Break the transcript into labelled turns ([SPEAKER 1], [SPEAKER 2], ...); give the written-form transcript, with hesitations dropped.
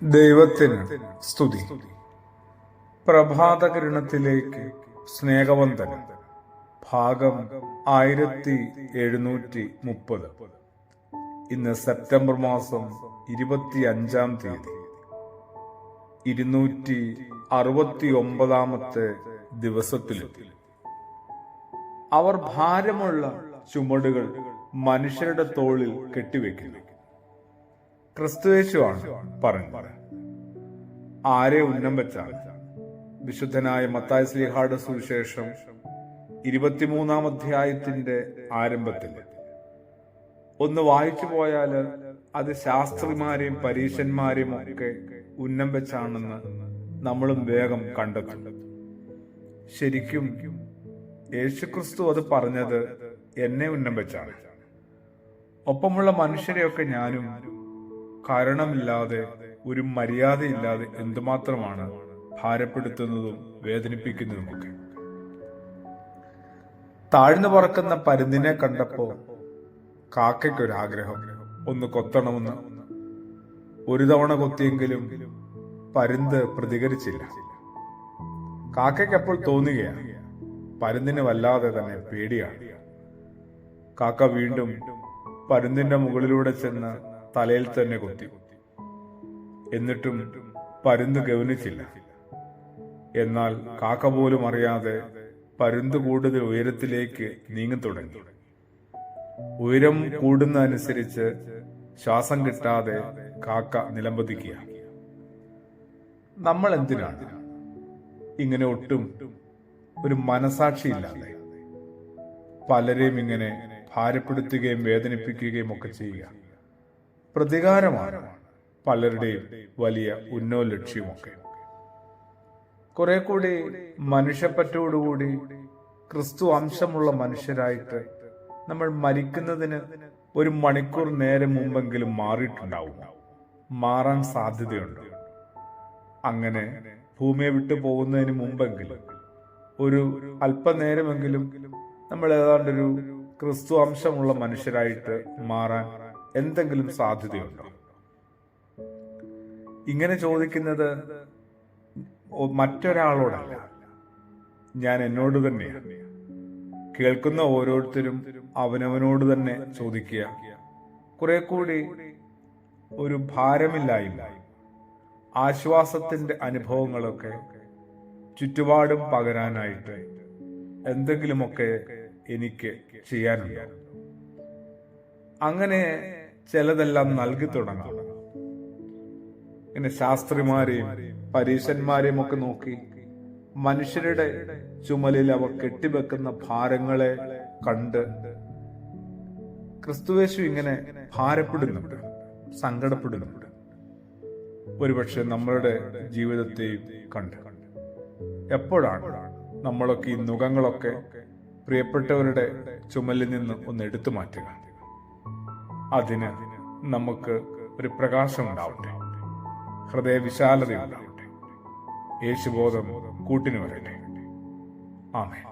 [SPEAKER 1] ദൈവത്തിന് സ്തുതി. പ്രഭാതകിരണത്തിലേക്ക് സ്നേഹവന്ദനം. ഭാഗം 1730. ഇന്ന് സെപ്റ്റംബർ മാസം 25-ാം തീയതി, 269-ാമത്തെ ദിവസത്തിലെത്തി. അവർ ഭാരമുള്ള ചുമടുകൾ മനുഷ്യരുടെ തോളിൽ കെട്ടിവെക്കുന്നു. ക്രിസ്തുയേശുവാണ് പറഞ്ഞത്. ആരെ ഉന്നം വെച്ചാണ്? വിശുദ്ധനായ മത്തായി ശ്ലീഹായുടെ സുവിശേഷം 23-ാം അധ്യായത്തിന്റെ ആരംഭത്തിൽ ഒന്ന് വായിച്ചു പോയാൽ അത് ശാസ്ത്രിമാരെയും പരീശന്മാരെയും ഒക്കെ ഉന്നം വെച്ചാണെന്ന് നമ്മളും വേഗം കണ്ടെത്തും. ശരിക്കും യേശുക്രിസ്തു അത് പറഞ്ഞത് എന്നെ ഉന്നം വെച്ചാണ്. ഒപ്പമുള്ള മനുഷ്യരെയൊക്കെ ഞാനും കാരണമില്ലാതെ, ഒരു മര്യാദയില്ലാതെ എന്തുമാത്രമാണ് ഭാരപ്പെടുത്തുന്നതും വേദനിപ്പിക്കുന്നതുമൊക്കെ. താഴ്ന്നു പറക്കുന്ന പരുന്തിനെ കണ്ടപ്പോ കാക്കയ്ക്കൊരാഗ്രഹം ഒന്ന് കൊത്തണമെന്ന്. ഒരു തവണ കൊത്തിയെങ്കിലും പരുന്ത് പ്രതികരിച്ചില്ല. കാക്കയ്ക്കപ്പോൾ തോന്നുകയാണ് പരുന്തിന് വല്ലാതെ തന്നെ പേടിയാണ്. കാക്ക വീണ്ടും പരുന്തിന്റെ മുകളിലൂടെ ചെന്ന് തലയിൽ തന്നെ കൊത്തി. എന്നിട്ടും പരുന്ത് ഗൗനിച്ചില്ല. എന്നാൽ കാക്ക പോലും അറിയാതെ പരുന്ത് കൂടുതൽ ഉയരത്തിലേക്ക് നീങ്ങി തുടങ്ങി. ഉയരം കൂടുന്നതനുസരിച്ച് ശ്വാസം കിട്ടാതെ കാക്ക നിലംപതിക്കുക. നമ്മൾ എന്തിനാണ് ഇങ്ങനെ ഒട്ടും ഒരു മനസാക്ഷിയില്ലാതെ പലരെയും ഇങ്ങനെ ഭാരപ്പെടുത്തുകയും വേദനിപ്പിക്കുകയും ഒക്കെ ചെയ്യുക? പ്രതികാരമാണ് പലരുടെയും വലിയ ഉന്നോലക്ഷ്യമൊക്കെ. കുറെ കൂടി മനുഷ്യപ്പറ്റോടുകൂടി ക്രിസ്തു അംശമുള്ള മനുഷ്യരായിട്ട് നമ്മൾ മരിക്കുന്നതിന് 1 മണിക്കൂർ നേരം മുമ്പെങ്കിലും മാറിയിട്ടുണ്ടാവും. മാറാൻ സാധ്യതയുണ്ട്. അങ്ങനെ ഭൂമിയെ വിട്ടു പോകുന്നതിന് മുമ്പെങ്കിലും ഒരു അല്പനേരമെങ്കിലും നമ്മൾ ഏതാണ്ടൊരു ക്രിസ്തു അംശമുള്ള മനുഷ്യരായിട്ട് മാറാൻ എന്തെങ്കിലും സാധ്യതയുണ്ടോ? ഇങ്ങനെ ചോദിക്കുന്നത് മറ്റൊരാളോടല്ല, ഞാൻ എന്നോട് തന്നെയാണ്. കേൾക്കുന്ന ഓരോരുത്തരും അവനവനോട് തന്നെ ചോദിക്കുക. കുറെ കൂടി ഒരു ഭാരമില്ലായ്മ, ആശ്വാസത്തിന്റെ അനുഭവങ്ങളൊക്കെ ചുറ്റുപാടും പകരാനായിട്ട് എന്തെങ്കിലുമൊക്കെ എനിക്ക് ചെയ്യാനുണ്ട്. അങ്ങനെ ചിലതെല്ലാം നൽകി തുടങ്ങാം. പിന്നെ ശാസ്ത്രിമാരെയും പരീശന്മാരെയും ഒക്കെ നോക്കി മനുഷ്യരുടെ ചുമലിൽ അവർ കെട്ടിവെക്കുന്ന ഭാരങ്ങളെ കണ്ട് ക്രിസ്തുയേശു ഇങ്ങനെ ഭാരപ്പെടുന്നുണ്ട്, സങ്കടപ്പെടുന്നുണ്ട്. ഒരുപക്ഷെ നമ്മളുടെ ജീവിതത്തെയും കണ്ട് എപ്പോഴാണ് നമ്മളൊക്കെ ഈ നുകങ്ങളൊക്കെ പ്രിയപ്പെട്ടവരുടെ ചുമലിൽ നിന്ന് ഒന്ന് എടുത്തു മാറ്റുക? അതിന് നമുക്ക് ഒരു പ്രകാശം ഉണ്ടാവട്ടെ, ഹൃദയവിശാലത ഉണ്ടാവട്ടെ, യേശുബോധം കൂട്ടിനു വരട്ടെ. ആമേൻ.